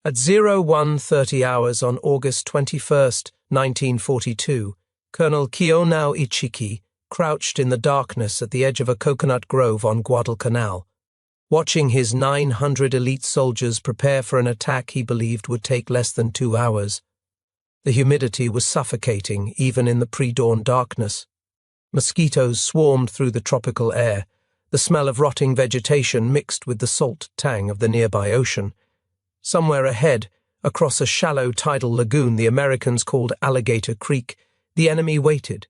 At 01:30 hours on August 21, 1942, Colonel Kiyonao Ichiki crouched in the darkness at the edge of a coconut grove on Guadalcanal, watching his 900 elite soldiers prepare for an attack he believed would take less than 2 hours. The humidity was suffocating even in the pre-dawn darkness. Mosquitoes swarmed through the tropical air, the smell of rotting vegetation mixed with the salt tang of the nearby ocean. Somewhere ahead, across a shallow tidal lagoon the Americans called Alligator Creek, the enemy waited.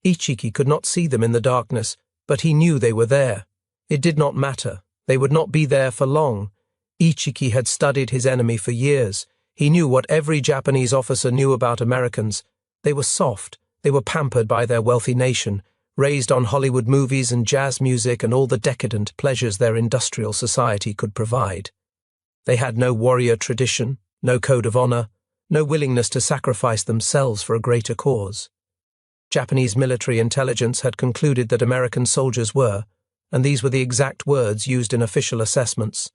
Ichiki could not see them in the darkness, but he knew they were there. It did not matter. They would not be there for long. Ichiki had studied his enemy for years. He knew what every Japanese officer knew about Americans. They were soft. They were pampered by their wealthy nation, raised on Hollywood movies and jazz music and all the decadent pleasures their industrial society could provide. They had no warrior tradition, no code of honor, no willingness to sacrifice themselves for a greater cause. Japanese military intelligence had concluded that American soldiers were, and these were the exact words used in official assessments,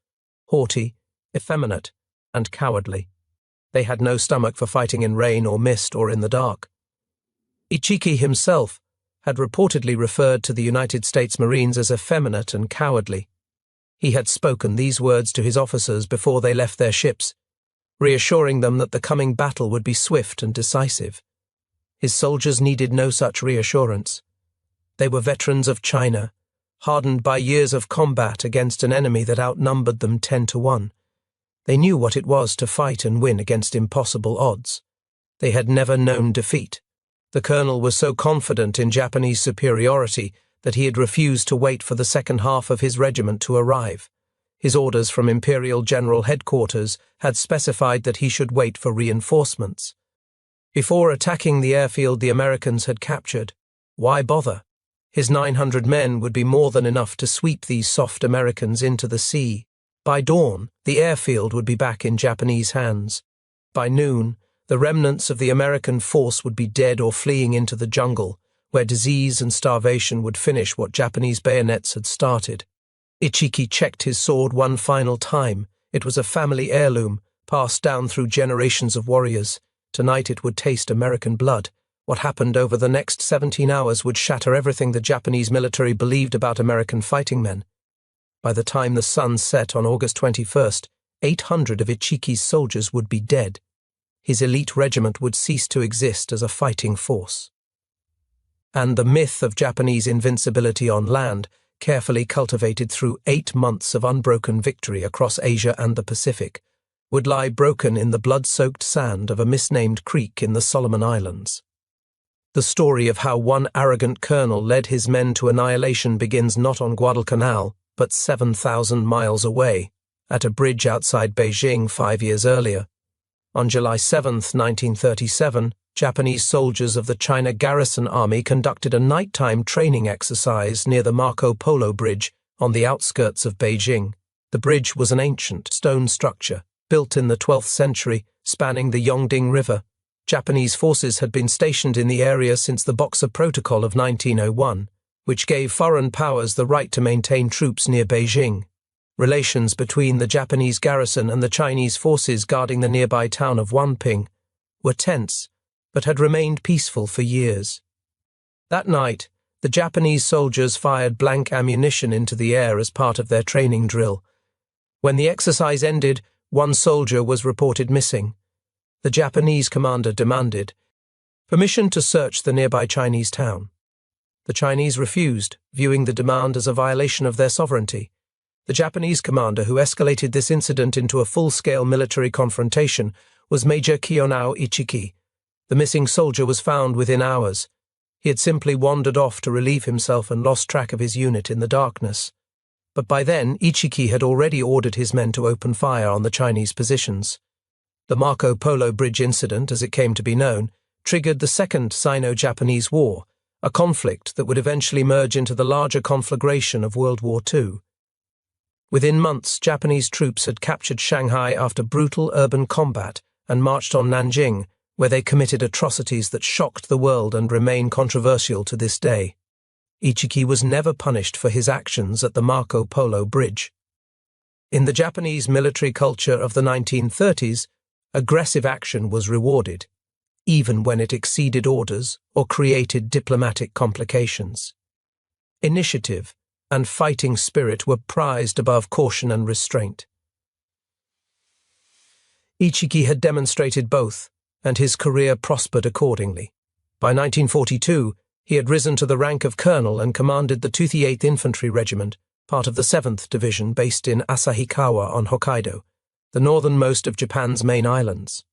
haughty, effeminate, and cowardly. They had no stomach for fighting in rain or mist or in the dark. Ichiki himself had reportedly referred to the United States Marines as effeminate and cowardly. He had spoken these words to his officers before they left their ships, reassuring them that the coming battle would be swift and decisive. His soldiers needed no such reassurance. They were veterans of China, hardened by years of combat against an enemy that outnumbered them 10-1. They knew what it was to fight and win against impossible odds. They had never known defeat. The colonel was so confident in Japanese superiority that he had refused to wait for the second half of his regiment to arrive. His orders from Imperial General Headquarters had specified that he should wait for reinforcements. Before attacking the airfield the Americans had captured, why bother? His 900 men would be more than enough to sweep these soft Americans into the sea. By dawn, the airfield would be back in Japanese hands. By noon, the remnants of the American force would be dead or fleeing into the jungle, where disease and starvation would finish what Japanese bayonets had started. Ichiki checked his sword one final time. It was a family heirloom, passed down through generations of warriors. Tonight it would taste American blood. What happened over the next 17 hours would shatter everything the Japanese military believed about American fighting men. By the time the sun set on August 21st, 800 of Ichiki's soldiers would be dead. His elite regiment would cease to exist as a fighting force. And the myth of Japanese invincibility on land, carefully cultivated through 8 months of unbroken victory across Asia and the Pacific, would lie broken in the blood-soaked sand of a misnamed creek in the Solomon Islands. The story of how one arrogant colonel led his men to annihilation begins not on Guadalcanal, but 7,000 miles away, at a bridge outside Beijing 5 years earlier. On July 7, 1937, Japanese soldiers of the China Garrison Army conducted a nighttime training exercise near the Marco Polo Bridge on the outskirts of Beijing. The bridge was an ancient stone structure, built in the 12th century, spanning the Yongding River. Japanese forces had been stationed in the area since the Boxer Protocol of 1901, which gave foreign powers the right to maintain troops near Beijing. Relations between the Japanese garrison and the Chinese forces guarding the nearby town of Wanping were tense, but had remained peaceful for years. That night, the Japanese soldiers fired blank ammunition into the air as part of their training drill. When the exercise ended, one soldier was reported missing. The Japanese commander demanded permission to search the nearby Chinese town. The Chinese refused, viewing the demand as a violation of their sovereignty. The Japanese commander who escalated this incident into a full-scale military confrontation was Major Kiyonao Ichiki. The missing soldier was found within hours. He had simply wandered off to relieve himself and lost track of his unit in the darkness. But by then, Ichiki had already ordered his men to open fire on the Chinese positions. The Marco Polo Bridge incident, as it came to be known, triggered the Second Sino-Japanese War, a conflict that would eventually merge into the larger conflagration of World War II. Within months, Japanese troops had captured Shanghai after brutal urban combat and marched on Nanjing, where they committed atrocities that shocked the world and remain controversial to this day. Ichiki was never punished for his actions at the Marco Polo Bridge. In the Japanese military culture of the 1930s, aggressive action was rewarded, even when it exceeded orders or created diplomatic complications. Initiative and fighting spirit were prized above caution and restraint. Ichiki had demonstrated both, and his career prospered accordingly. By 1942, he had risen to the rank of colonel and commanded the 208th Infantry Regiment, part of the 7th Division based in Asahikawa on Hokkaido, the northernmost of Japan's main islands.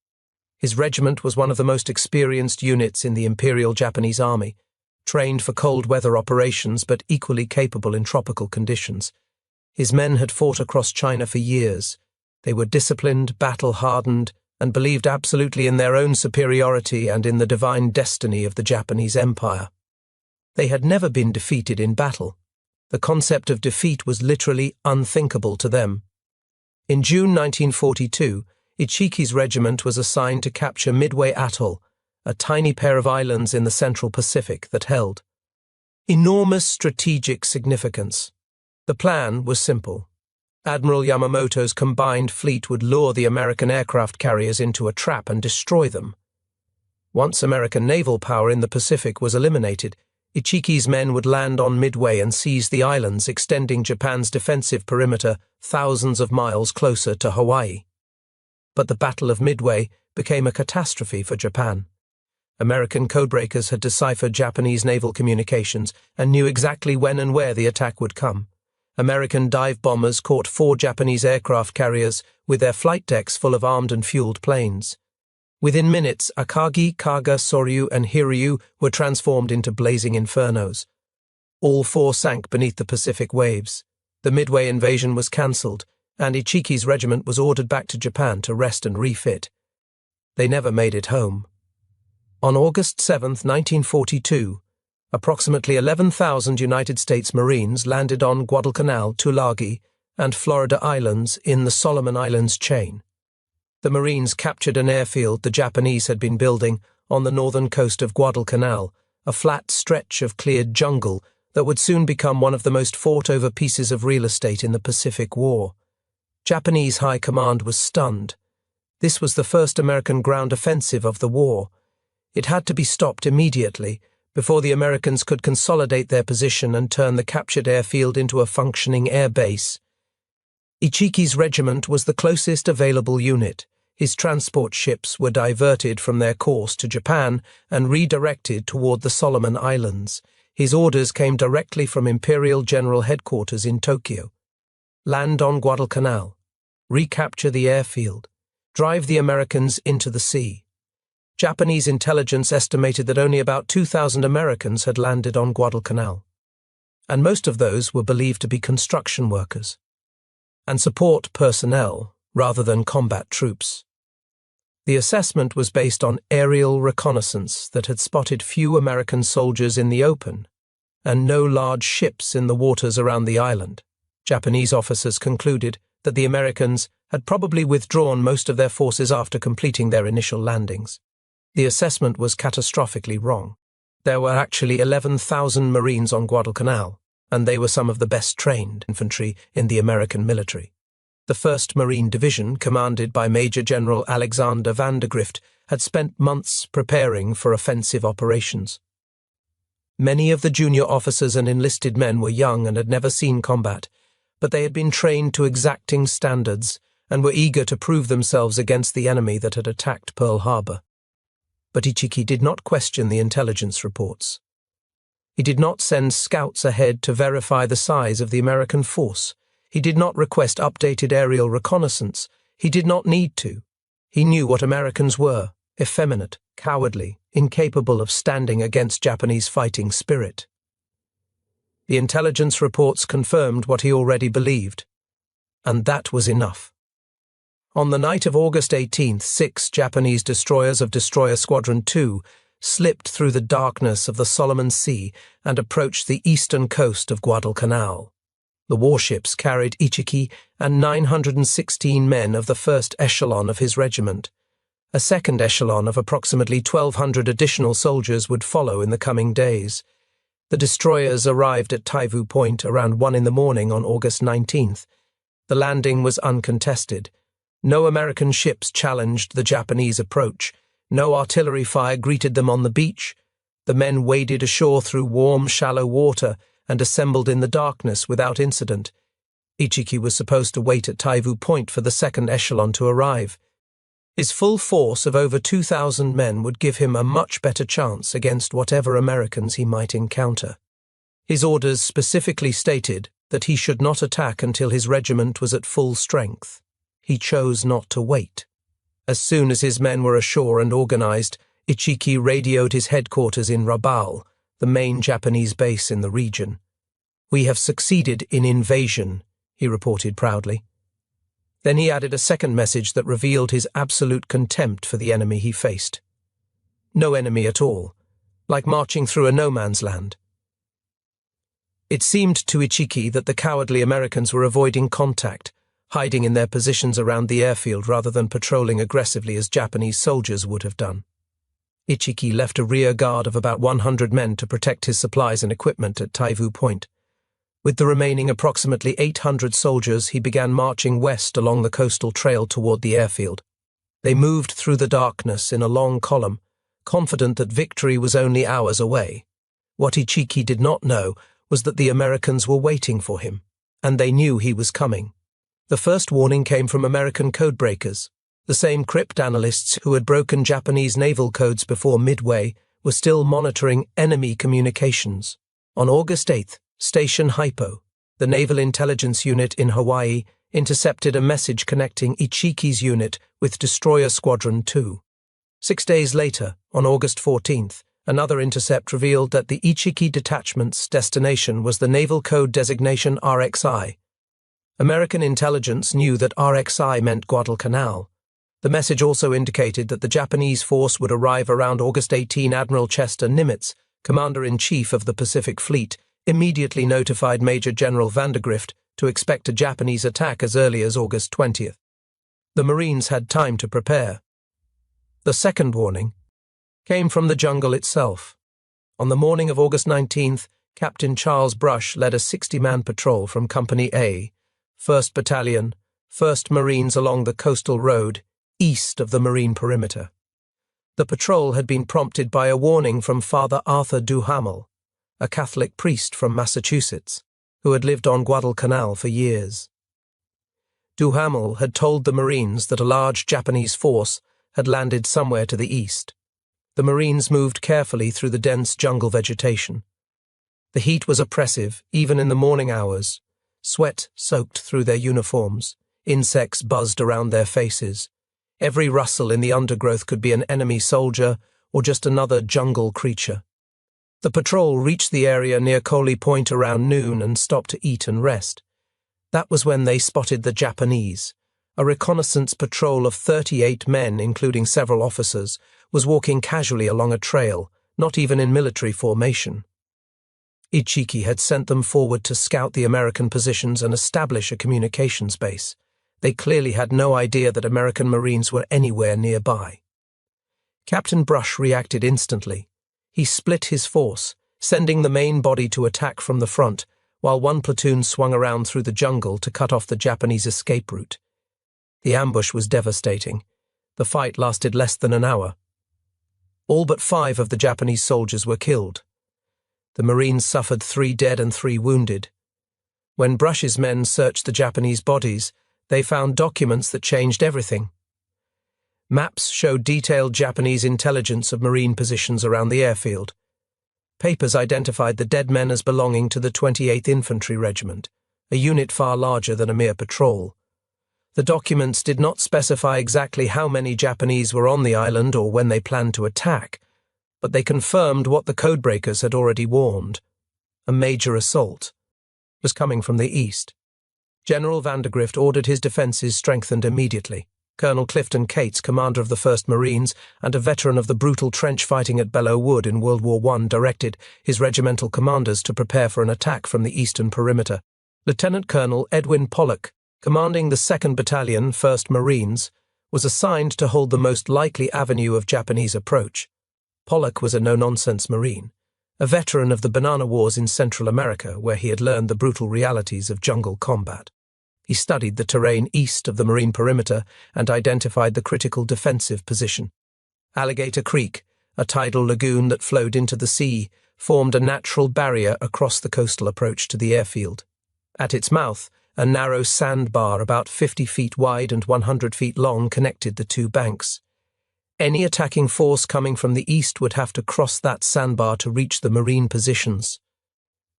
His regiment was one of the most experienced units in the Imperial Japanese Army, trained for cold weather operations but equally capable in tropical conditions. His men had fought across China for years. They were disciplined, battle-hardened, and believed absolutely in their own superiority and in the divine destiny of the Japanese Empire. They had never been defeated in battle. The concept of defeat was literally unthinkable to them. In June 1942, Ichiki's regiment was assigned to capture Midway Atoll, a tiny pair of islands in the Central Pacific that held enormous strategic significance. The plan was simple. Admiral Yamamoto's combined fleet would lure the American aircraft carriers into a trap and destroy them. Once American naval power in the Pacific was eliminated, Ichiki's men would land on Midway and seize the islands, extending Japan's defensive perimeter thousands of miles closer to Hawaii. But the Battle of Midway became a catastrophe for Japan. American codebreakers had deciphered Japanese naval communications and knew exactly when and where the attack would come. American dive bombers caught 4 Japanese aircraft carriers with their flight decks full of armed and fueled planes. Within minutes, Akagi, Kaga, Soryu, and Hiryu were transformed into blazing infernos. All 4 sank beneath the Pacific waves. The Midway invasion was cancelled, and Ichiki's regiment was ordered back to Japan to rest and refit. They never made it home. On August 7, 1942, approximately 11,000 United States Marines landed on Guadalcanal, Tulagi, and Florida Islands in the Solomon Islands chain. The Marines captured an airfield the Japanese had been building on the northern coast of Guadalcanal, a flat stretch of cleared jungle that would soon become one of the most fought-over pieces of real estate in the Pacific War. Japanese high command was stunned. This was the first American ground offensive of the war. It had to be stopped immediately, before the Americans could consolidate their position and turn the captured airfield into a functioning air base. Ichiki's regiment was the closest available unit. His transport ships were diverted from their course to Japan and redirected toward the Solomon Islands. His orders came directly from Imperial General Headquarters in Tokyo. Land on Guadalcanal. Recapture the airfield. Drive the Americans into the sea. Japanese intelligence estimated that only about 2,000 Americans had landed on Guadalcanal, and most of those were believed to be construction workers and support personnel rather than combat troops. The assessment was based on aerial reconnaissance that had spotted few American soldiers in the open and no large ships in the waters around the island. Japanese officers concluded that the Americans had probably withdrawn most of their forces after completing their initial landings. The assessment was catastrophically wrong. There were actually 11,000 Marines on Guadalcanal, and they were some of the best trained infantry in the American military. The 1st Marine Division, commanded by Major General Alexander Vandergrift, had spent months preparing for offensive operations. Many of the junior officers and enlisted men were young and had never seen combat, but they had been trained to exacting standards and were eager to prove themselves against the enemy that had attacked Pearl Harbor. But Ichiki did not question the intelligence reports. He did not send scouts ahead to verify the size of the American force. He did not request updated aerial reconnaissance. He did not need to. He knew what Americans were: effeminate, cowardly, incapable of standing against Japanese fighting spirit. The intelligence reports confirmed what he already believed, and that was enough. On the night of August 18th, 6 Japanese destroyers of Destroyer Squadron 2 slipped through the darkness of the Solomon Sea and approached the eastern coast of Guadalcanal. The warships carried Ichiki and 916 men of the first echelon of his regiment. A second echelon of approximately 1,200 additional soldiers would follow in the coming days. The destroyers arrived at Taivu Point around 1 in the morning on August 19th. The landing was uncontested. No American ships challenged the Japanese approach. No artillery fire greeted them on the beach. The men waded ashore through warm, shallow water and assembled in the darkness without incident. Ichiki was supposed to wait at Taivu Point for the second echelon to arrive. His full force of over 2,000 men would give him a much better chance against whatever Americans he might encounter. His orders specifically stated that he should not attack until his regiment was at full strength. He chose not to wait. As soon as his men were ashore and organized, Ichiki radioed his headquarters in Rabaul, the main Japanese base in the region. "We have succeeded in invasion," he reported proudly. Then he added a second message that revealed his absolute contempt for the enemy he faced. No enemy at all, like marching through a no-man's land. It seemed to Ichiki that the cowardly Americans were avoiding contact, hiding in their positions around the airfield rather than patrolling aggressively as Japanese soldiers would have done. Ichiki left a rear guard of about 100 men to protect his supplies and equipment at Taivu Point. With the remaining approximately 800 soldiers, he began marching west along the coastal trail toward the airfield. They moved through the darkness in a long column, confident that victory was only hours away. What Ichiki did not know was that the Americans were waiting for him, and they knew he was coming. The first warning came from American codebreakers. The same cryptanalysts who had broken Japanese naval codes before Midway were still monitoring enemy communications. On August 8th, Station Hypo, the Naval Intelligence Unit in Hawaii, intercepted a message connecting Ichiki's unit with Destroyer Squadron 2. 6 days later, on August 14th, another intercept revealed that the Ichiki detachment's destination was the naval code designation RXI. American intelligence knew that RXI meant Guadalcanal. The message also indicated that the Japanese force would arrive around August 18. Admiral Chester Nimitz, Commander-in-Chief of the Pacific Fleet, immediately notified Major General Vandergrift to expect a Japanese attack as early as August 20th. The Marines had time to prepare. The second warning came from the jungle itself. On the morning of August 19th, Captain Charles Brush led a 60-man patrol from Company A, 1st Battalion, 1st Marines along the coastal road, east of the marine perimeter. The patrol had been prompted by a warning from Father Arthur Duhamel, a Catholic priest from Massachusetts, who had lived on Guadalcanal for years. Duhamel had told the Marines that a large Japanese force had landed somewhere to the east. The Marines moved carefully through the dense jungle vegetation. The heat was oppressive, even in the morning hours. Sweat soaked through their uniforms. Insects buzzed around their faces. Every rustle in the undergrowth could be an enemy soldier or just another jungle creature. The patrol reached the area near Coley Point around noon and stopped to eat and rest. That was when they spotted the Japanese. A reconnaissance patrol of 38 men, including several officers, was walking casually along a trail, not even in military formation. Ichiki had sent them forward to scout the American positions and establish a communications base. They clearly had no idea that American Marines were anywhere nearby. Captain Brush reacted instantly. He split his force, sending the main body to attack from the front, while one platoon swung around through the jungle to cut off the Japanese escape route. The ambush was devastating. The fight lasted less than an hour. All but 5 of the Japanese soldiers were killed. The Marines suffered 3 dead and 3 wounded. When Brush's men searched the Japanese bodies, they found documents that changed everything. Maps showed detailed Japanese intelligence of Marine positions around the airfield. Papers identified the dead men as belonging to the 28th Infantry Regiment, a unit far larger than a mere patrol. The documents did not specify exactly how many Japanese were on the island or when they planned to attack, but they confirmed what the codebreakers had already warned. A major assault was coming from the east. General Vandergrift ordered his defences strengthened immediately. Colonel Clifton Cates, commander of the 1st Marines and a veteran of the brutal trench fighting at Belleau Wood in World War I, directed his regimental commanders to prepare for an attack from the eastern perimeter. Lieutenant Colonel Edwin Pollock, commanding the 2nd Battalion, 1st Marines, was assigned to hold the most likely avenue of Japanese approach. Pollock was a no-nonsense Marine, a veteran of the Banana Wars in Central America, where he had learned the brutal realities of jungle combat. He studied the terrain east of the marine perimeter and identified the critical defensive position. Alligator Creek, a tidal lagoon that flowed into the sea, formed a natural barrier across the coastal approach to the airfield. At its mouth, a narrow sandbar about 50 feet wide and 100 feet long connected the two banks. Any attacking force coming from the east would have to cross that sandbar to reach the marine positions.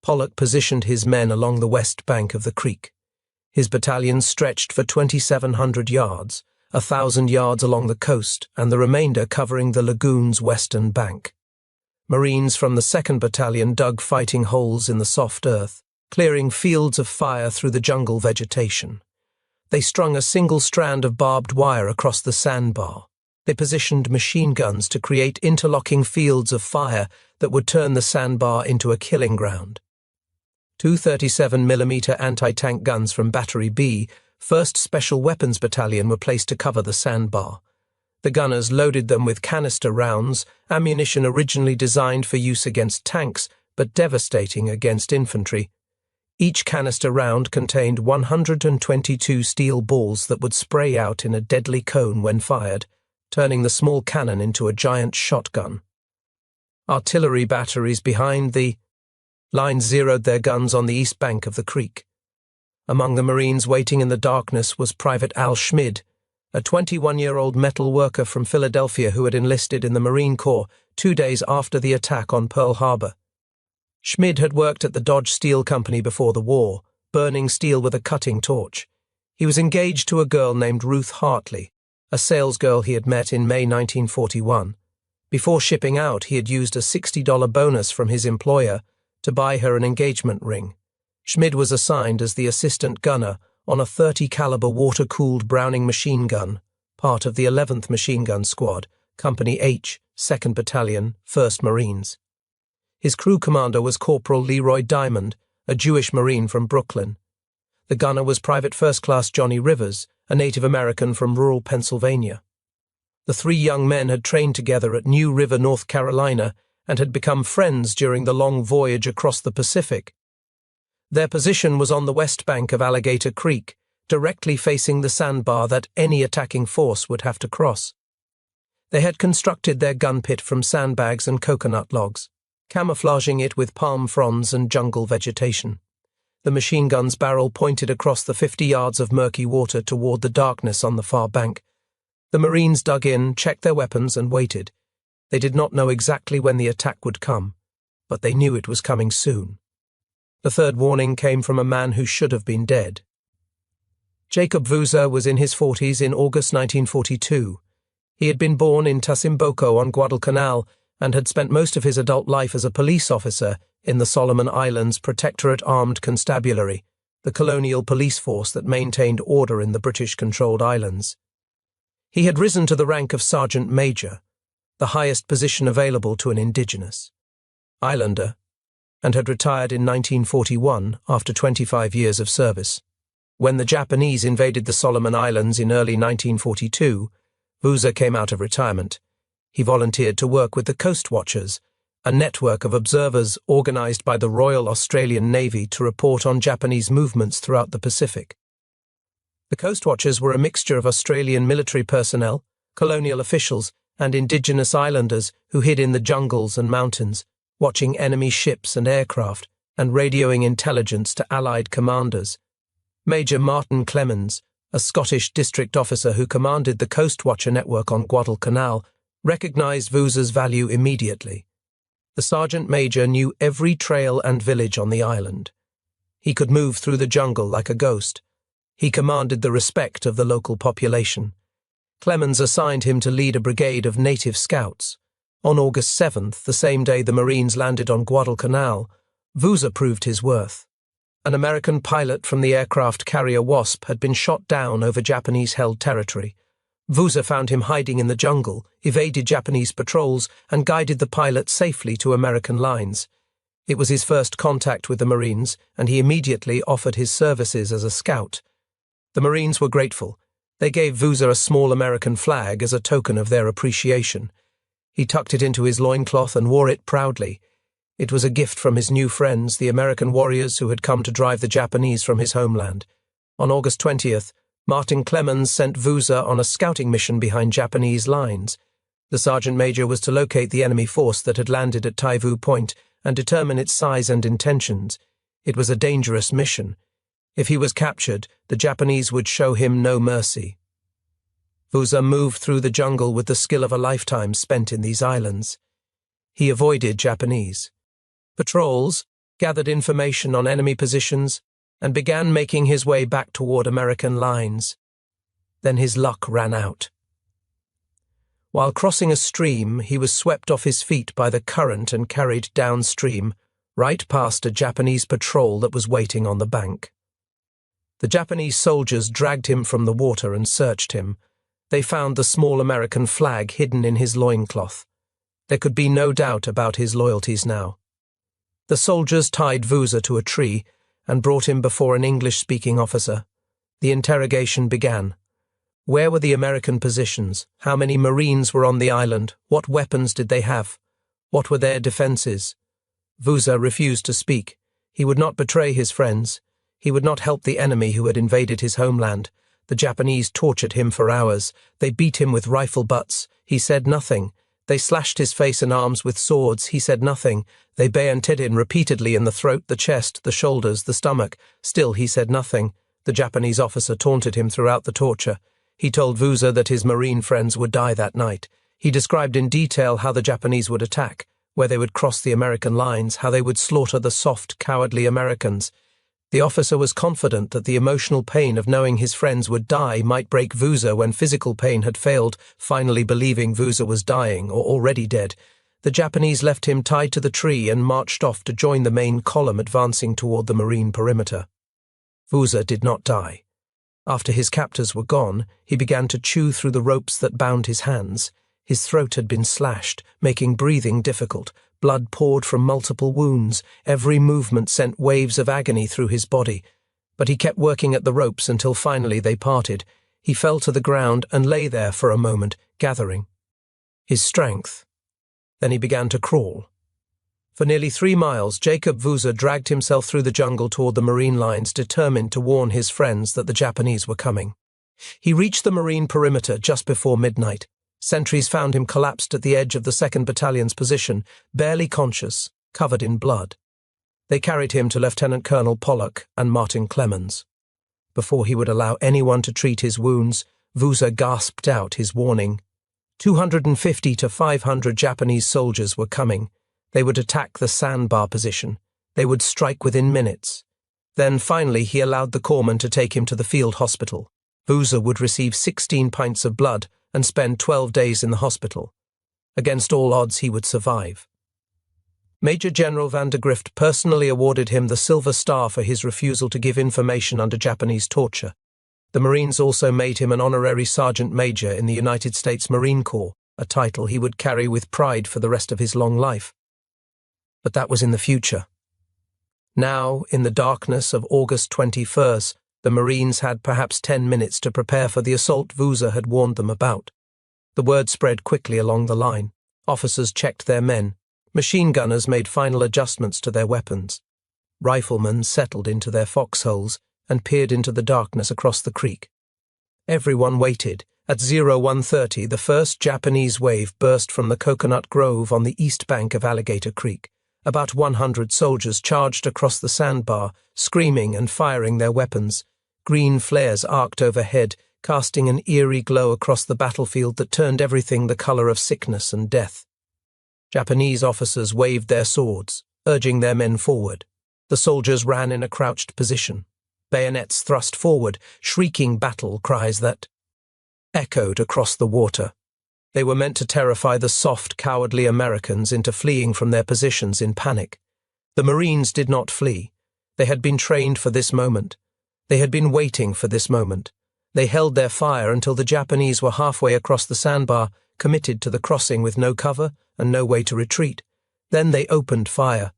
Pollock positioned his men along the west bank of the creek. His battalion stretched for 2,700 yards, 1,000 yards along the coast, and the remainder covering the lagoon's western bank. Marines from the 2nd Battalion dug fighting holes in the soft earth, clearing fields of fire through the jungle vegetation. They strung a single strand of barbed wire across the sandbar. They positioned machine guns to create interlocking fields of fire that would turn the sandbar into a killing ground. Two 37mm anti-tank guns from Battery B, 1st Special Weapons Battalion, were placed to cover the sandbar. The gunners loaded them with canister rounds, ammunition originally designed for use against tanks, but devastating against infantry. Each canister round contained 122 steel balls that would spray out in a deadly cone when fired, turning the small cannon into a giant shotgun. Artillery batteries behind the line zeroed their guns on the east bank of the creek. Among the Marines waiting in the darkness was Private Al Schmid, a 21-year-old metal worker from Philadelphia who had enlisted in the Marine Corps 2 days after the attack on Pearl Harbor. Schmid had worked at the Dodge Steel Company before the war, burning steel with a cutting torch. He was engaged to a girl named Ruth Hartley, a salesgirl he had met in May 1941. Before shipping out, he had used a $60 bonus from his employer to buy her an engagement ring. Schmid was assigned as the assistant gunner on a .30 caliber water-cooled Browning machine gun, part of the 11th Machine Gun Squad, Company H, 2nd Battalion, 1st Marines. His crew commander was Corporal Leroy Diamond, a Jewish Marine from Brooklyn. The gunner was Private First Class Johnny Rivers, a Native American from rural Pennsylvania. The 3 young men had trained together at New River, North Carolina, and had become friends during the long voyage across the Pacific. Their position was on the west bank of Alligator Creek, directly facing the sandbar that any attacking force would have to cross. They had constructed their gun pit from sandbags and coconut logs, camouflaging it with palm fronds and jungle vegetation. The machine gun's barrel pointed across the 50 yards of murky water toward the darkness on the far bank. The Marines dug in, checked their weapons, and waited. They did not know exactly when the attack would come, but they knew it was coming soon. The third warning came from a man who should have been dead. Jacob Vuza was in his 40s in August 1942. He had been born in Tasimboco on Guadalcanal and had spent most of his adult life as a police officer in the Solomon Islands Protectorate Armed Constabulary, the colonial police force that maintained order in the British-controlled islands. He had risen to the rank of Sergeant Major, the highest position available to an indigenous islander, and had retired in 1941 after 25 years of service. When the Japanese invaded the Solomon Islands in early 1942, Vuza came out of retirement. He volunteered to work with the Coast Watchers, a network of observers organized by the Royal Australian Navy to report on Japanese movements throughout the Pacific. The Coast Watchers were a mixture of Australian military personnel, colonial officials, and indigenous islanders who hid in the jungles and mountains, watching enemy ships and aircraft, and radioing intelligence to Allied commanders. Major Martin Clemens, a Scottish district officer who commanded the Coast Watcher network on Guadalcanal, recognized Vuza's value immediately. The Sergeant Major knew every trail and village on the island. He could move through the jungle like a ghost. He commanded the respect of the local population. Clemens assigned him to lead a brigade of native scouts. On August 7th, the same day the Marines landed on Guadalcanal, Vuza proved his worth. An American pilot from the aircraft carrier Wasp had been shot down over Japanese-held territory. Vuza found him hiding in the jungle, evaded Japanese patrols, and guided the pilot safely to American lines. It was his first contact with the Marines, and he immediately offered his services as a scout. The Marines were grateful. They gave Vuza a small American flag as a token of their appreciation. He tucked it into his loincloth and wore it proudly. It was a gift from his new friends, the American warriors who had come to drive the Japanese from his homeland. On August 20th, Martin Clemens sent Vuza on a scouting mission behind Japanese lines. The sergeant major was to locate the enemy force that had landed at Taivu Point and determine its size and intentions. It was a dangerous mission. If he was captured, the Japanese would show him no mercy. Vuza moved through the jungle with the skill of a lifetime spent in these islands. He avoided Japanese patrols, gathered information on enemy positions, and began making his way back toward American lines. Then his luck ran out. While crossing a stream, he was swept off his feet by the current and carried downstream, right past a Japanese patrol that was waiting on the bank. The Japanese soldiers dragged him from the water and searched him. They found the small American flag hidden in his loincloth. There could be no doubt about his loyalties now. The soldiers tied Vuza to a tree and brought him before an English-speaking officer. The interrogation began. Where were the American positions? How many Marines were on the island? What weapons did they have? What were their defenses? Vuza refused to speak. He would not betray his friends. He would not help the enemy who had invaded his homeland. The Japanese tortured him for hours. They beat him with rifle butts. He said nothing. They slashed his face and arms with swords. He said nothing. They bayoneted him repeatedly in the throat, the chest, the shoulders, the stomach. Still he said nothing. The Japanese officer taunted him throughout the torture. He told Vuza that his Marine friends would die that night. He described in detail how the Japanese would attack, where they would cross the American lines, how they would slaughter the soft, cowardly Americans. The officer was confident that the emotional pain of knowing his friends would die might break Vuza when physical pain had failed, finally believing Vuza was dying or already dead. The Japanese left him tied to the tree and marched off to join the main column advancing toward the marine perimeter. Vuza did not die. After his captors were gone, he began to chew through the ropes that bound his hands. His throat had been slashed, making breathing difficult. Blood poured from multiple wounds. Every movement sent waves of agony through his body. But he kept working at the ropes until finally they parted. He fell to the ground and lay there for a moment, gathering his strength. Then he began to crawl. For nearly 3 miles, Jacob Vuza dragged himself through the jungle toward the marine lines, determined to warn his friends that the Japanese were coming. He reached the marine perimeter just before midnight. Sentries found him collapsed at the edge of the 2nd Battalion's position, barely conscious, covered in blood. They carried him to Lieutenant Colonel Pollock and Martin Clemens. Before he would allow anyone to treat his wounds, Vuza gasped out his warning. 250 to 500 Japanese soldiers were coming. They would attack the sandbar position. They would strike within minutes. Then finally he allowed the corpsman to take him to the field hospital. Vuza would receive 16 pints of blood and spend 12 days in the hospital. Against all odds, he would survive. Major General van der Grift personally awarded him the Silver Star for his refusal to give information under Japanese torture. The Marines also made him an honorary sergeant major in the United States Marine Corps, a title he would carry with pride for the rest of his long life. But that was in the future. Now, in the darkness of August 21st, the Marines had perhaps 10 minutes to prepare for the assault Vuza had warned them about. The word spread quickly along the line. Officers checked their men. Machine gunners made final adjustments to their weapons. Riflemen settled into their foxholes and peered into the darkness across the creek. Everyone waited. At 01:30, the first Japanese wave burst from the coconut grove on the east bank of Alligator Creek. About 100 soldiers charged across the sandbar, screaming and firing their weapons. Green flares arced overhead, casting an eerie glow across the battlefield that turned everything the color of sickness and death. Japanese officers waved their swords, urging their men forward. The soldiers ran in a crouched position. Bayonets thrust forward, shrieking battle cries that echoed across the water. They were meant to terrify the soft, cowardly Americans into fleeing from their positions in panic. The Marines did not flee. They had been trained for this moment. They had been waiting for this moment. They held their fire until the Japanese were halfway across the sandbar, committed to the crossing with no cover and no way to retreat. Then they opened fire.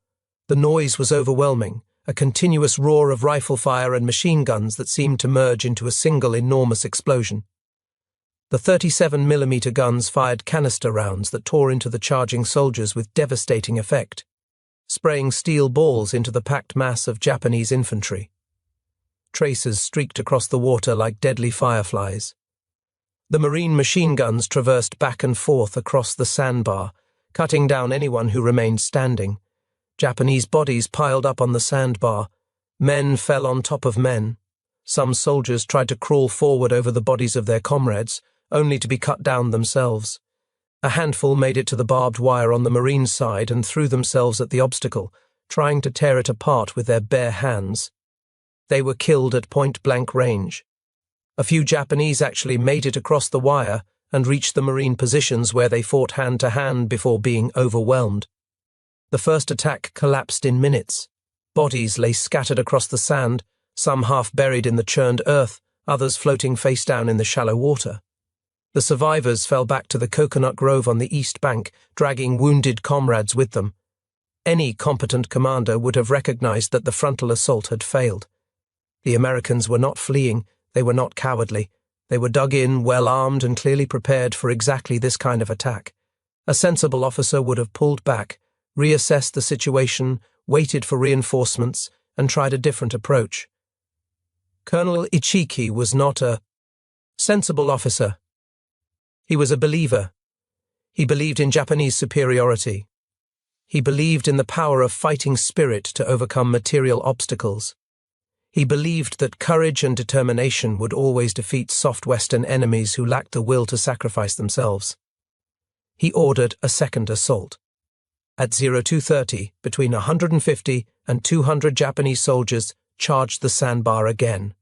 The noise was overwhelming, a continuous roar of rifle fire and machine guns that seemed to merge into a single enormous explosion. The 37mm guns fired canister rounds that tore into the charging soldiers with devastating effect, spraying steel balls into the packed mass of Japanese infantry. Traces streaked across the water like deadly fireflies. The Marine machine guns traversed back and forth across the sandbar, cutting down anyone who remained standing. Japanese bodies piled up on the sandbar. Men fell on top of men. Some soldiers tried to crawl forward over the bodies of their comrades, only to be cut down themselves. A handful made it to the barbed wire on the Marine side and threw themselves at the obstacle, trying to tear it apart with their bare hands. They were killed at point-blank range. A few Japanese actually made it across the wire and reached the Marine positions where they fought hand-to-hand before being overwhelmed. The first attack collapsed in minutes. Bodies lay scattered across the sand, some half buried in the churned earth, others floating face down in the shallow water. The survivors fell back to the coconut grove on the east bank, dragging wounded comrades with them. Any competent commander would have recognized that the frontal assault had failed. The Americans were not fleeing, they were not cowardly. They were dug in, well-armed and clearly prepared for exactly this kind of attack. A sensible officer would have pulled back, reassessed the situation, waited for reinforcements, and tried a different approach. Colonel Ichiki was not a sensible officer. He was a believer. He believed in Japanese superiority. He believed in the power of fighting spirit to overcome material obstacles. He believed that courage and determination would always defeat soft Western enemies who lacked the will to sacrifice themselves. He ordered a second assault. At 02:30, between 150 and 200 Japanese soldiers charged the sandbar again.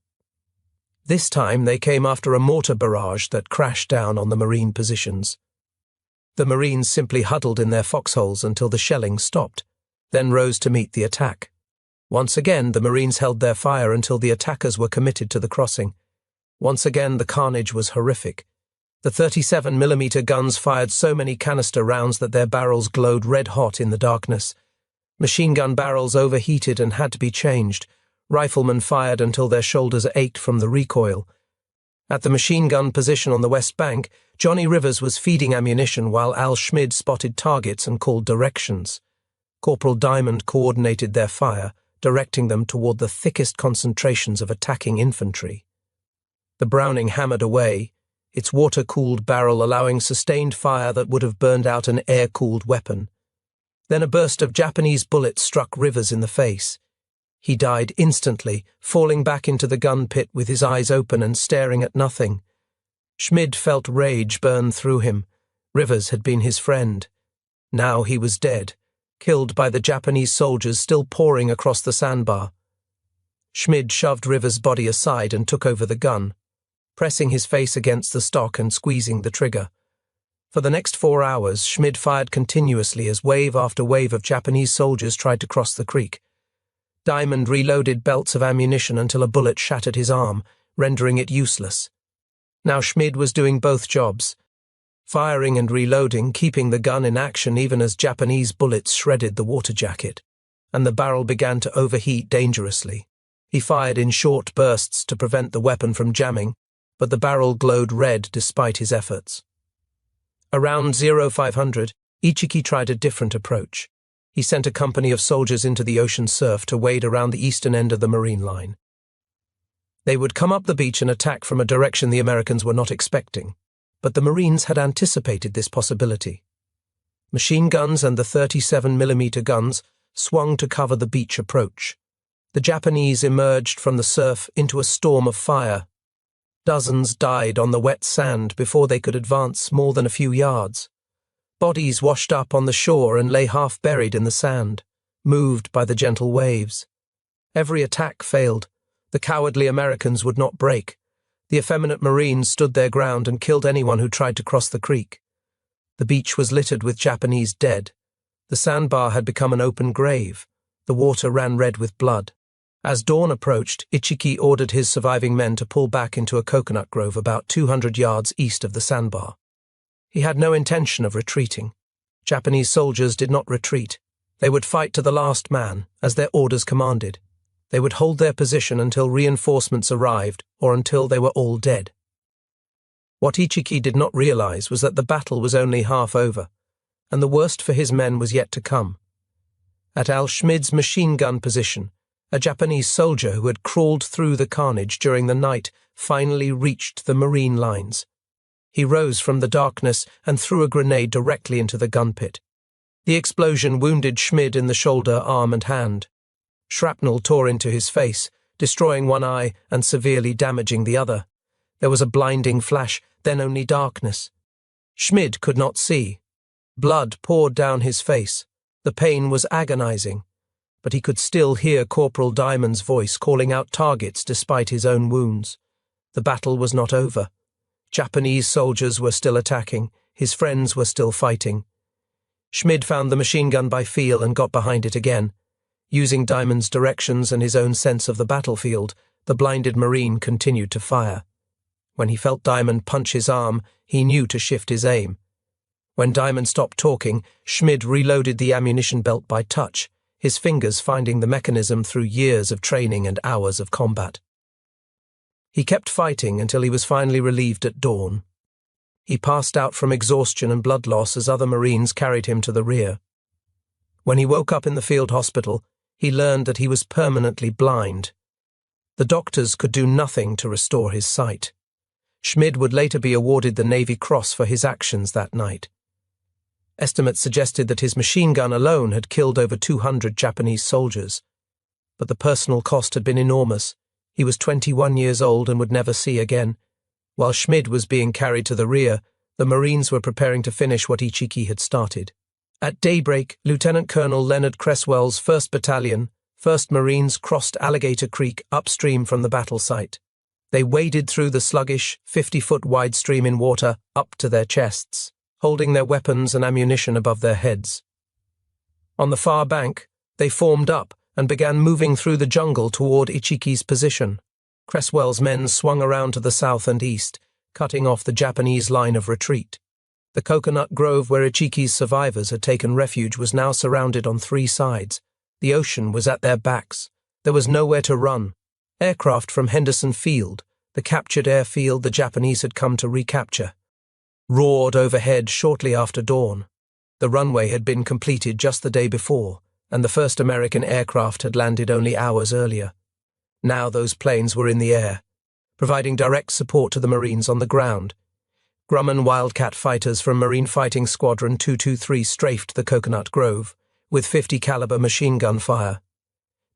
This time they came after a mortar barrage that crashed down on the Marine positions. The Marines simply huddled in their foxholes until the shelling stopped, then rose to meet the attack. Once again, the Marines held their fire until the attackers were committed to the crossing. Once again, the carnage was horrific. The 37mm guns fired so many canister rounds that their barrels glowed red-hot in the darkness. Machine gun barrels overheated and had to be changed. Riflemen fired until their shoulders ached from the recoil. At the machine gun position on the west bank, Johnny Rivers was feeding ammunition while Al Schmid spotted targets and called directions. Corporal Diamond coordinated their fire, directing them toward the thickest concentrations of attacking infantry. The Browning hammered away, its water-cooled barrel allowing sustained fire that would have burned out an air-cooled weapon. Then a burst of Japanese bullets struck Rivers in the face. He died instantly, falling back into the gun pit with his eyes open and staring at nothing. Schmid felt rage burn through him. Rivers had been his friend. Now he was dead, killed by the Japanese soldiers still pouring across the sandbar. Schmid shoved Rivers' body aside and took over the gun, pressing his face against the stock and squeezing the trigger. For the next 4 hours, Schmid fired continuously as wave after wave of Japanese soldiers tried to cross the creek. Diamond reloaded belts of ammunition until a bullet shattered his arm, rendering it useless. Now Schmid was doing both jobs, firing and reloading, keeping the gun in action even as Japanese bullets shredded the water jacket, and the barrel began to overheat dangerously. He fired in short bursts to prevent the weapon from jamming, but the barrel glowed red despite his efforts. Around 0500, Ichiki tried a different approach. He sent a company of soldiers into the ocean surf to wade around the eastern end of the Marine line. They would come up the beach and attack from a direction the Americans were not expecting, but the Marines had anticipated this possibility. Machine guns and the 37mm guns swung to cover the beach approach. The Japanese emerged from the surf into a storm of fire. Dozens died on the wet sand before they could advance more than a few yards. Bodies washed up on the shore and lay half buried in the sand, moved by the gentle waves. Every attack failed. The cowardly Americans would not break. The effeminate Marines stood their ground and killed anyone who tried to cross the creek. The beach was littered with Japanese dead. The sandbar had become an open grave. The water ran red with blood. As dawn approached, Ichiki ordered his surviving men to pull back into a coconut grove about 200 yards east of the sandbar. He had no intention of retreating. Japanese soldiers did not retreat. They would fight to the last man, as their orders commanded. They would hold their position until reinforcements arrived or until they were all dead. What Ichiki did not realize was that the battle was only half over, and the worst for his men was yet to come. At Al Schmid's machine gun position, A Japanese soldier who had crawled through the carnage during the night finally reached the Marine lines. He rose from the darkness and threw a grenade directly into the gun pit. The explosion wounded Schmid in the shoulder, arm and hand. Shrapnel tore into his face, destroying one eye and severely damaging the other. There was a blinding flash, then only darkness. Schmid could not see. Blood poured down his face. The pain was agonizing, but he could still hear Corporal Diamond's voice calling out targets despite his own wounds. The battle was not over. Japanese soldiers were still attacking. His friends were still fighting. Schmid found the machine gun by feel and got behind it again. Using Diamond's directions and his own sense of the battlefield, the blinded Marine continued to fire. When he felt Diamond punch his arm, he knew to shift his aim. When Diamond stopped talking, Schmid reloaded the ammunition belt by touch, his fingers finding the mechanism through years of training and hours of combat. He kept fighting until he was finally relieved at dawn. He passed out from exhaustion and blood loss as other Marines carried him to the rear. When he woke up in the field hospital, he learned that he was permanently blind. The doctors could do nothing to restore his sight. Schmid would later be awarded the Navy Cross for his actions that night. Estimates suggested that his machine gun alone had killed over 200 Japanese soldiers. But the personal cost had been enormous. He was 21 years old and would never see again. While Schmid was being carried to the rear, the Marines were preparing to finish what Ichiki had started. At daybreak, Lieutenant Colonel Leonard Cresswell's 1st Battalion, 1st Marines crossed Alligator Creek upstream from the battle site. They waded through the sluggish, 50-foot wide stream in water up to their chests, holding their weapons and ammunition above their heads. On the far bank, they formed up and began moving through the jungle toward Ichiki's position. Cresswell's men swung around to the south and east, cutting off the Japanese line of retreat. The coconut grove where Ichiki's survivors had taken refuge was now surrounded on 3 sides. The ocean was at their backs. There was nowhere to run. Aircraft from Henderson Field, the captured airfield the Japanese had come to recapture, roared overhead shortly after dawn. The runway had been completed just the day before, and the first American aircraft had landed only hours earlier. Now those planes were in the air, providing direct support to the Marines on the ground. Grumman Wildcat fighters from Marine Fighting Squadron 223 strafed the Coconut Grove, with 50 caliber machine gun fire.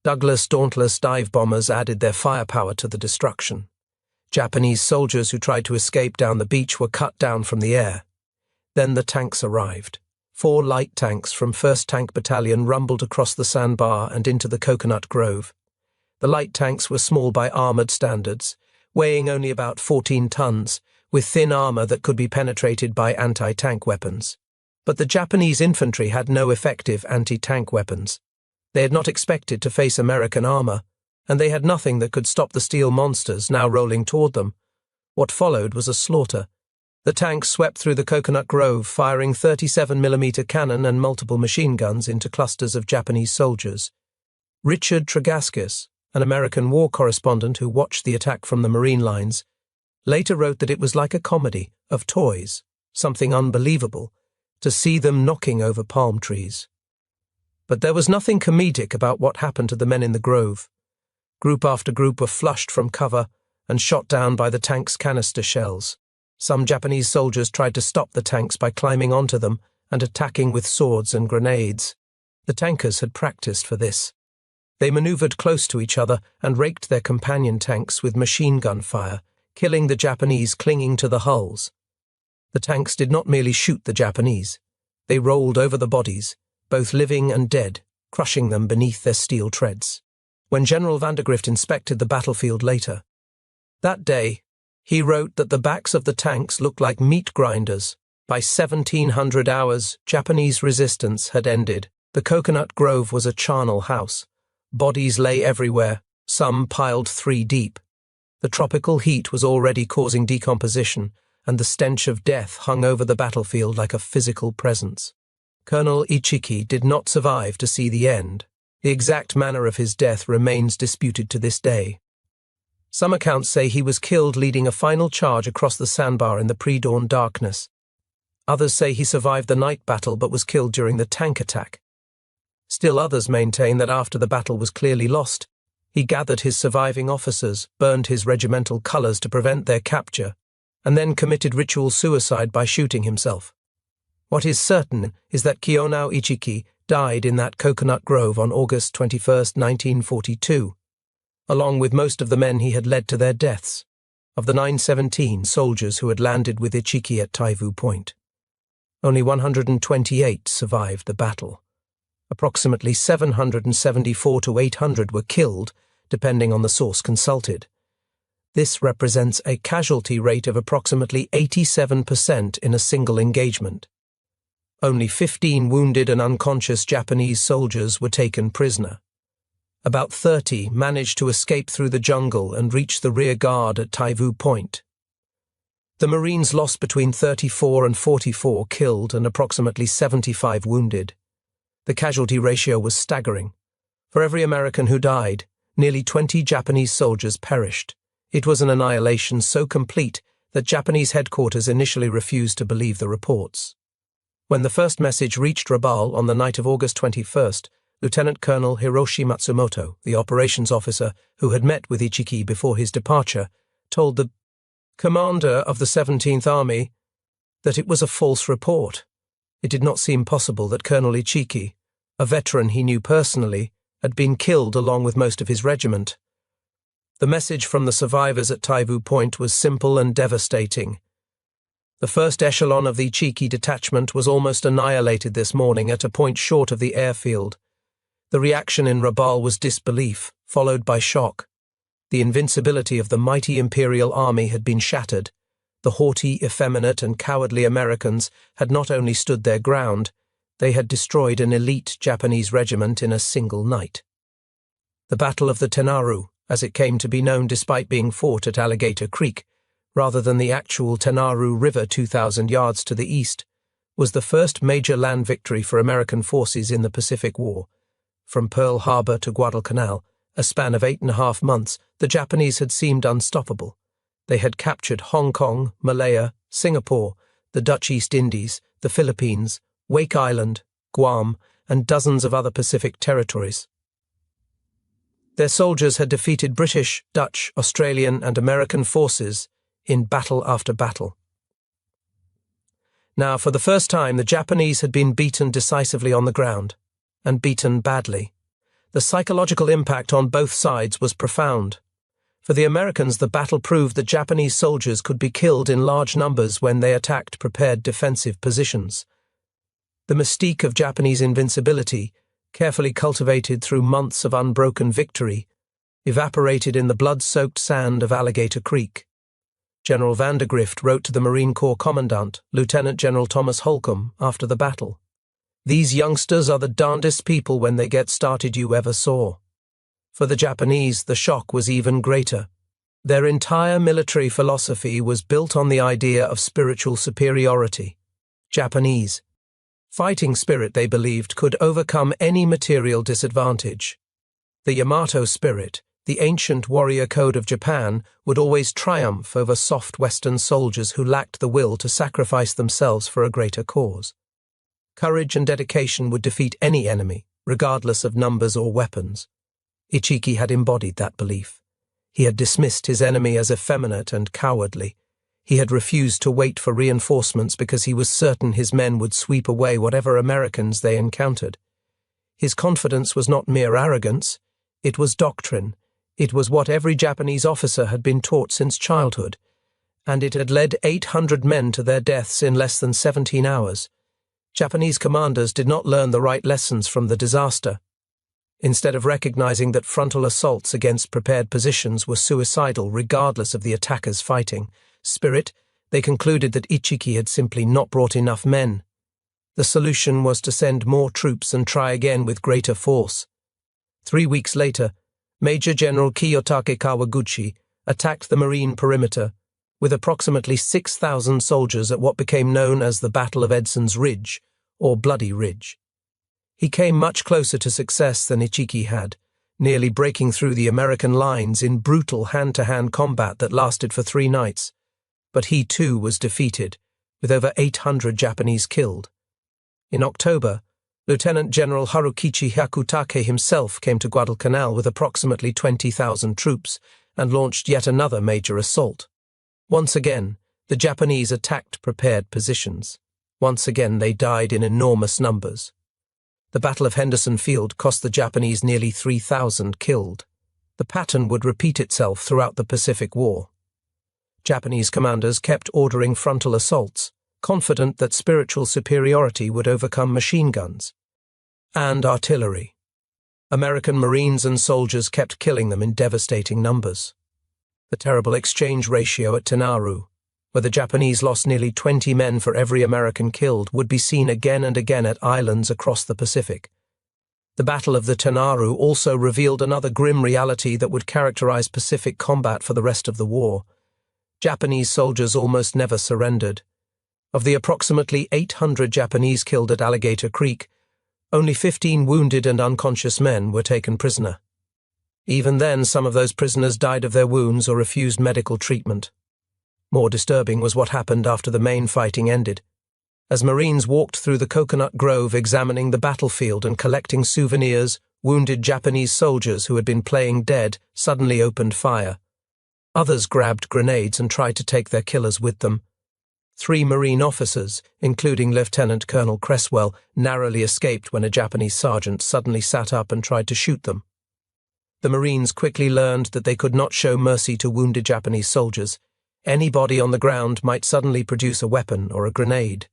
Douglas Dauntless dive bombers added their firepower to the destruction. Japanese soldiers who tried to escape down the beach were cut down from the air. Then the tanks arrived. 4 light tanks from 1st Tank Battalion rumbled across the sandbar and into the Coconut Grove. The light tanks were small by armoured standards, weighing only about 14 tons, with thin armour that could be penetrated by anti-tank weapons. But the Japanese infantry had no effective anti-tank weapons. They had not expected to face American armour, and they had nothing that could stop the steel monsters now rolling toward them. What followed was a slaughter. The tanks swept through the Coconut Grove, firing 37mm cannon and multiple machine guns into clusters of Japanese soldiers. Richard Tregaskis, an American war correspondent who watched the attack from the Marine lines, later wrote that it was like a comedy of toys, something unbelievable, to see them knocking over palm trees. But there was nothing comedic about what happened to the men in the grove. Group after group were flushed from cover and shot down by the tanks' canister shells. Some Japanese soldiers tried to stop the tanks by climbing onto them and attacking with swords and grenades. The tankers had practiced for this. They maneuvered close to each other and raked their companion tanks with machine gun fire, killing the Japanese clinging to the hulls. The tanks did not merely shoot the Japanese. They rolled over the bodies, both living and dead, crushing them beneath their steel treads. When General Vandergrift inspected the battlefield later, that day, he wrote that the backs of the tanks looked like meat grinders. By 1700 hours, Japanese resistance had ended. The Coconut Grove was a charnel house. Bodies lay everywhere, some piled 3 deep. The tropical heat was already causing decomposition, and the stench of death hung over the battlefield like a physical presence. Colonel Ichiki did not survive to see the end. The exact manner of his death remains disputed to this day. Some accounts say he was killed leading a final charge across the sandbar in the pre-dawn darkness. Others say he survived the night battle but was killed during the tank attack. Still others maintain that after the battle was clearly lost, He gathered his surviving officers, burned his regimental colors to prevent their capture, and then committed ritual suicide by shooting himself. What is certain is that Kiyonao Ichiki died in that coconut grove on August 21, 1942, along with most of the men he had led to their deaths, of the 917 soldiers who had landed with Ichiki at Taivu Point. Only 128 survived the battle. Approximately 774 to 800 were killed, depending on the source consulted. This represents a casualty rate of approximately 87% in a single engagement. Only 15 wounded and unconscious Japanese soldiers were taken prisoner. About 30 managed to escape through the jungle and reach the rear guard at Taivu Point. The Marines lost between 34 and 44 killed and approximately 75 wounded. The casualty ratio was staggering. For every American who died, nearly 20 Japanese soldiers perished. It was an annihilation so complete that Japanese headquarters initially refused to believe the reports. When the first message reached Rabaul on the night of August 21st, Lieutenant Colonel Hiroshi Matsumoto, the operations officer who had met with Ichiki before his departure, told the commander of the 17th Army that it was a false report. It did not seem possible that Colonel Ichiki, a veteran he knew personally, had been killed along with most of his regiment. The message from the survivors at Taivu Point was simple and devastating. The first echelon of the Ichiki detachment was almost annihilated this morning at a point short of the airfield. The reaction in Rabaul was disbelief, followed by shock. The invincibility of the mighty Imperial Army had been shattered. The haughty, effeminate, and cowardly Americans had not only stood their ground, they had destroyed an elite Japanese regiment in a single night. The Battle of the Tenaru, as it came to be known despite being fought at Alligator Creek, rather than the actual Tenaru River 2,000 yards to the east, was the first major land victory for American forces in the Pacific War. From Pearl Harbor to Guadalcanal, a span of 8.5 months, the Japanese had seemed unstoppable. They had captured Hong Kong, Malaya, Singapore, the Dutch East Indies, the Philippines, Wake Island, Guam, and dozens of other Pacific territories. Their soldiers had defeated British, Dutch, Australian, and American forces in battle after battle. Now, for the first time, the Japanese had been beaten decisively on the ground, and beaten badly. The psychological impact on both sides was profound. For the Americans, the battle proved that Japanese soldiers could be killed in large numbers when they attacked prepared defensive positions. The mystique of Japanese invincibility, carefully cultivated through months of unbroken victory, evaporated in the blood-soaked sand of Alligator Creek. General Vandergrift wrote to the Marine Corps Commandant, Lieutenant General Thomas Holcomb, after the battle. "These youngsters are the darndest people when they get started you ever saw." For the Japanese, the shock was even greater. Their entire military philosophy was built on the idea of spiritual superiority. Japanese fighting spirit, they believed, could overcome any material disadvantage. The Yamato spirit, the ancient warrior code of Japan, would always triumph over soft Western soldiers who lacked the will to sacrifice themselves for a greater cause. Courage and dedication would defeat any enemy, regardless of numbers or weapons. Ichiki had embodied that belief. He had dismissed his enemy as effeminate and cowardly. He had refused to wait for reinforcements because he was certain his men would sweep away whatever Americans they encountered. His confidence was not mere arrogance, it was doctrine. It was what every Japanese officer had been taught since childhood, and it had led 800 men to their deaths in less than 17 hours. Japanese commanders did not learn the right lessons from the disaster. Instead of recognizing that frontal assaults against prepared positions were suicidal regardless of the attacker's fighting spirit, they concluded that Ichiki had simply not brought enough men. The solution was to send more troops and try again with greater force. 3 weeks later, Major General Kiyotake Kawaguchi attacked the marine perimeter with approximately 6,000 soldiers at what became known as the Battle of Edson's Ridge, or Bloody Ridge. He came much closer to success than Ichiki had, nearly breaking through the American lines in brutal hand-to-hand combat that lasted for 3 nights. But he too was defeated, with over 800 Japanese killed. In October, Lieutenant General Harukichi Hyakutake himself came to Guadalcanal with approximately 20,000 troops and launched yet another major assault. Once again, the Japanese attacked prepared positions. Once again, they died in enormous numbers. The Battle of Henderson Field cost the Japanese nearly 3,000 killed. The pattern would repeat itself throughout the Pacific War. Japanese commanders kept ordering frontal assaults, confident that spiritual superiority would overcome machine guns and artillery. American Marines and soldiers kept killing them in devastating numbers. The terrible exchange ratio at Tanaru, where the Japanese lost nearly 20 men for every American killed, would be seen again and again at islands across the Pacific. The Battle of the Tanaru also revealed another grim reality that would characterize Pacific combat for the rest of the war. Japanese soldiers almost never surrendered. Of the approximately 800 Japanese killed at Alligator Creek, only 15 wounded and unconscious men were taken prisoner. Even then, some of those prisoners died of their wounds or refused medical treatment. More disturbing was what happened after the main fighting ended. As Marines walked through the coconut grove examining the battlefield and collecting souvenirs, wounded Japanese soldiers who had been playing dead suddenly opened fire. Others grabbed grenades and tried to take their killers with them. 3 Marine officers, including Lieutenant Colonel Cresswell, narrowly escaped when a Japanese sergeant suddenly sat up and tried to shoot them. The Marines quickly learned that they could not show mercy to wounded Japanese soldiers. Anybody on the ground might suddenly produce a weapon or a grenade.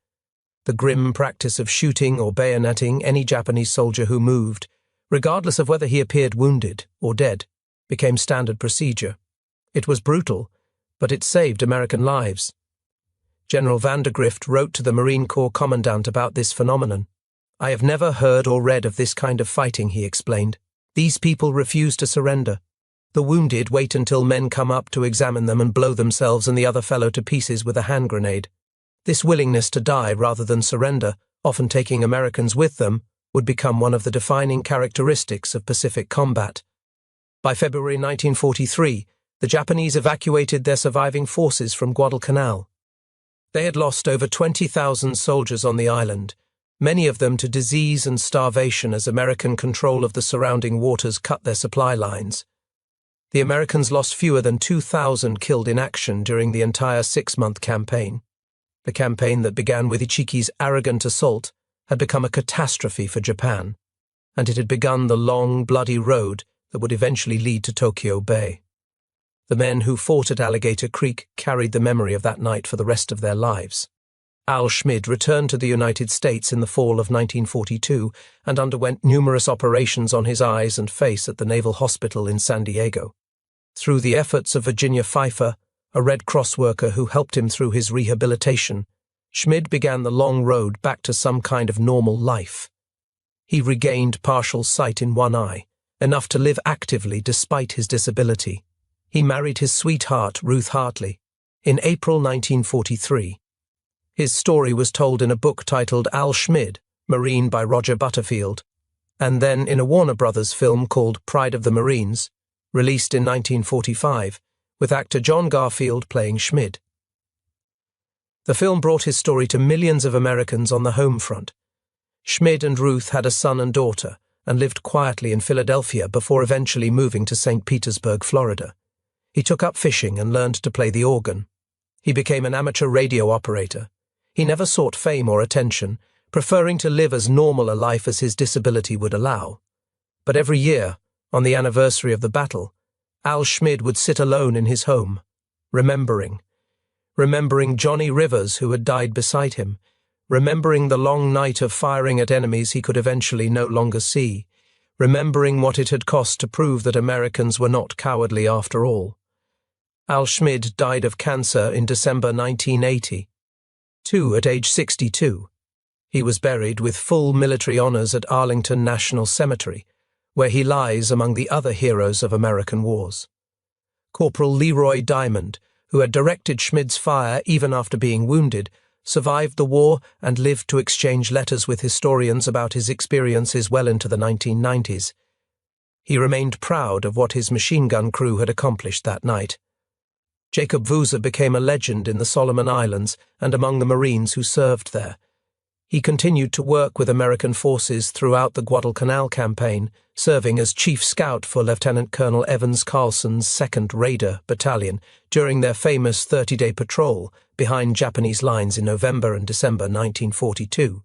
The grim practice of shooting or bayoneting any Japanese soldier who moved, regardless of whether he appeared wounded or dead, became standard procedure. It was brutal, but it saved American lives. General Vandergrift wrote to the Marine Corps Commandant about this phenomenon. "I have never heard or read of this kind of fighting," he explained. "These people refuse to surrender. The wounded wait until men come up to examine them and blow themselves and the other fellow to pieces with a hand grenade. This willingness to die rather than surrender, often taking Americans with them, would become one of the defining characteristics of Pacific combat." By February 1943, the Japanese evacuated their surviving forces from Guadalcanal. They had lost over 20,000 soldiers on the island, many of them to disease and starvation as American control of the surrounding waters cut their supply lines. The Americans lost fewer than 2,000 killed in action during the entire 6-month campaign. The campaign that began with Ichiki's arrogant assault had become a catastrophe for Japan, and it had begun the long, bloody road that would eventually lead to Tokyo Bay. The men who fought at Alligator Creek carried the memory of that night for the rest of their lives. Al Schmid returned to the United States in the fall of 1942 and underwent numerous operations on his eyes and face at the Naval Hospital in San Diego. Through the efforts of Virginia Pfeiffer, a Red Cross worker who helped him through his rehabilitation, Schmid began the long road back to some kind of normal life. He regained partial sight in one eye, enough to live actively despite his disability. He married his sweetheart, Ruth Hartley, in April 1943. His story was told in a book titled Al Schmid, Marine by Roger Butterfield, and then in a Warner Brothers film called Pride of the Marines, released in 1945, with actor John Garfield playing Schmid. The film brought his story to millions of Americans on the home front. Schmid and Ruth had a son and daughter and lived quietly in Philadelphia before eventually moving to St. Petersburg, Florida. He took up fishing and learned to play the organ. He became an amateur radio operator. He never sought fame or attention, preferring to live as normal a life as his disability would allow. But every year, on the anniversary of the battle, Al Schmid would sit alone in his home, remembering Johnny Rivers, who had died beside him, remembering the long night of firing at enemies he could eventually no longer see, remembering what it had cost to prove that Americans were not cowardly after all. Al Schmid died of cancer in December 1980, at age 62. He was buried with full military honors at Arlington National Cemetery, where he lies among the other heroes of American wars. Corporal Leroy Diamond, who had directed Schmid's fire even after being wounded, survived the war and lived to exchange letters with historians about his experiences well into the 1990s. He remained proud of what his machine gun crew had accomplished that night. Jacob Vuza became a legend in the Solomon Islands and among the Marines who served there. He continued to work with American forces throughout the Guadalcanal campaign, serving as chief scout for Lieutenant Colonel Evans Carlson's 2nd Raider Battalion during their famous 30-day patrol behind Japanese lines in November and December 1942.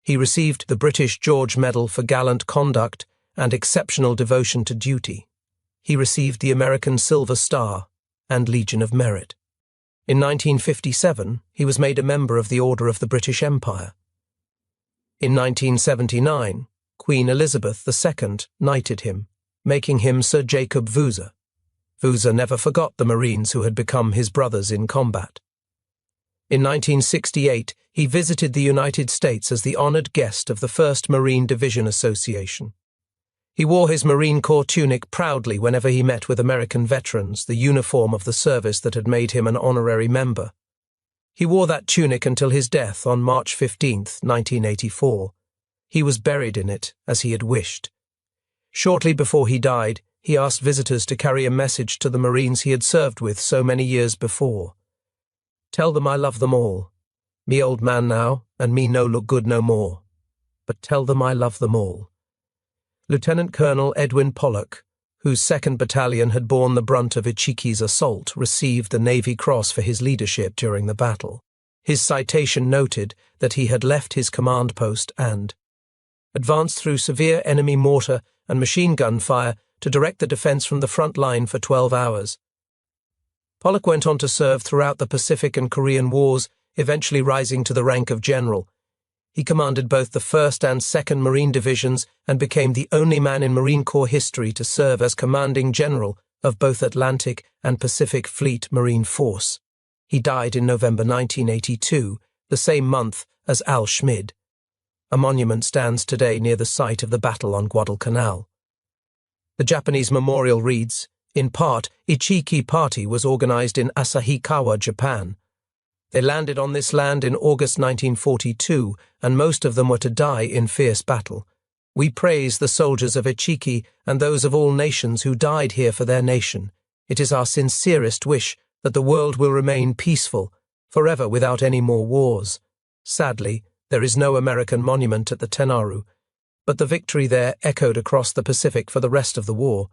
He received the British George Medal for gallant conduct and exceptional devotion to duty. He received the American Silver Star and Legion of Merit. In 1957, he was made a member of the Order of the British Empire. In 1979, Queen Elizabeth II knighted him, making him Sir Jacob Vuza. Vuza never forgot the Marines who had become his brothers in combat. In 1968, he visited the United States as the honored guest of the 1st Marine Division Association. He wore his Marine Corps tunic proudly whenever he met with American veterans, the uniform of the service that had made him an honorary member. He wore that tunic until his death on March 15, 1984. He was buried in it, as he had wished. Shortly before he died, he asked visitors to carry a message to the Marines he had served with so many years before. "Tell them I love them all. Me old man now, and me no look good no more. But tell them I love them all." Lieutenant Colonel Edwin Pollock, whose 2nd Battalion had borne the brunt of Ichiki's assault, received the Navy Cross for his leadership during the battle. His citation noted that he had left his command post and advanced through severe enemy mortar and machine gun fire to direct the defense from the front line for 12 hours. Pollock went on to serve throughout the Pacific and Korean Wars, eventually rising to the rank of general. He commanded both the 1st and 2nd Marine Divisions and became the only man in Marine Corps history to serve as commanding general of both Atlantic and Pacific Fleet Marine Force. He died in November 1982, the same month as Al Schmid. A monument stands today near the site of the battle on Guadalcanal. The Japanese memorial reads, in part, Ichiki Party was organized in Asahikawa, Japan. They landed on this land in August 1942, and most of them were to die in fierce battle. We praise the soldiers of Ichiki and those of all nations who died here for their nation. It is our sincerest wish that the world will remain peaceful, forever without any more wars. Sadly, there is no American monument at the Tenaru, but the victory there echoed across the Pacific for the rest of the war.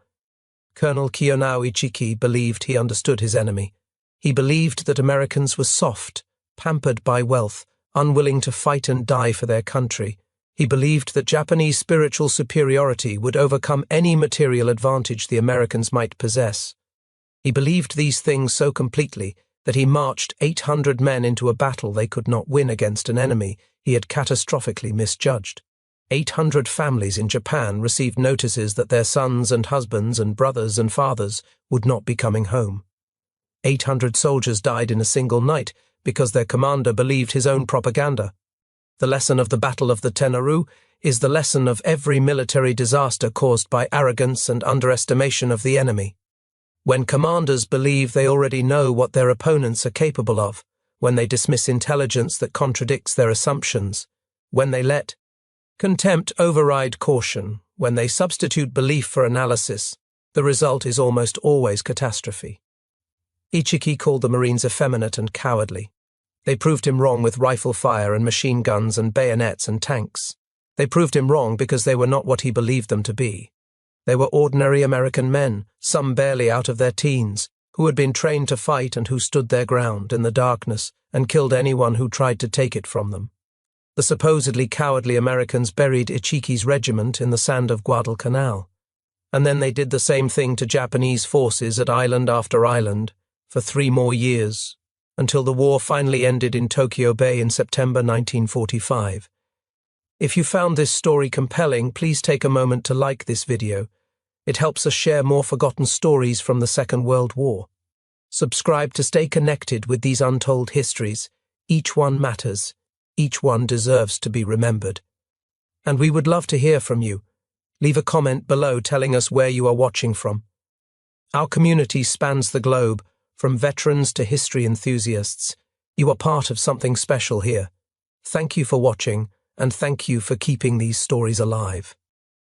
Colonel Kiyonao Ichiki believed he understood his enemy. He believed that Americans were soft, pampered by wealth, unwilling to fight and die for their country. He believed that Japanese spiritual superiority would overcome any material advantage the Americans might possess. He believed these things so completely that he marched 800 men into a battle they could not win against an enemy he had catastrophically misjudged. 800 families in Japan received notices that their sons and husbands and brothers and fathers would not be coming home. 800 soldiers died in a single night because their commander believed his own propaganda. The lesson of the Battle of the Tenaru is the lesson of every military disaster caused by arrogance and underestimation of the enemy. When commanders believe they already know what their opponents are capable of, when they dismiss intelligence that contradicts their assumptions, when they let contempt override caution, when they substitute belief for analysis, the result is almost always catastrophe. Ichiki called the Marines effeminate and cowardly. They proved him wrong with rifle fire and machine guns and bayonets and tanks. They proved him wrong because they were not what he believed them to be. They were ordinary American men, some barely out of their teens, who had been trained to fight and who stood their ground in the darkness and killed anyone who tried to take it from them. The supposedly cowardly Americans buried Ichiki's regiment in the sand of Guadalcanal. And then they did the same thing to Japanese forces at island after island, for 3 more years, until the war finally ended in Tokyo Bay in September 1945. If you found this story compelling, please take a moment to like this video. It helps us share more forgotten stories from the Second World War. Subscribe to stay connected with these untold histories. Each one matters. Each one deserves to be remembered. And we would love to hear from you. Leave a comment below telling us where you are watching from. Our community spans the globe, from veterans to history enthusiasts. You are part of something special here. Thank you for watching, and thank you for keeping these stories alive.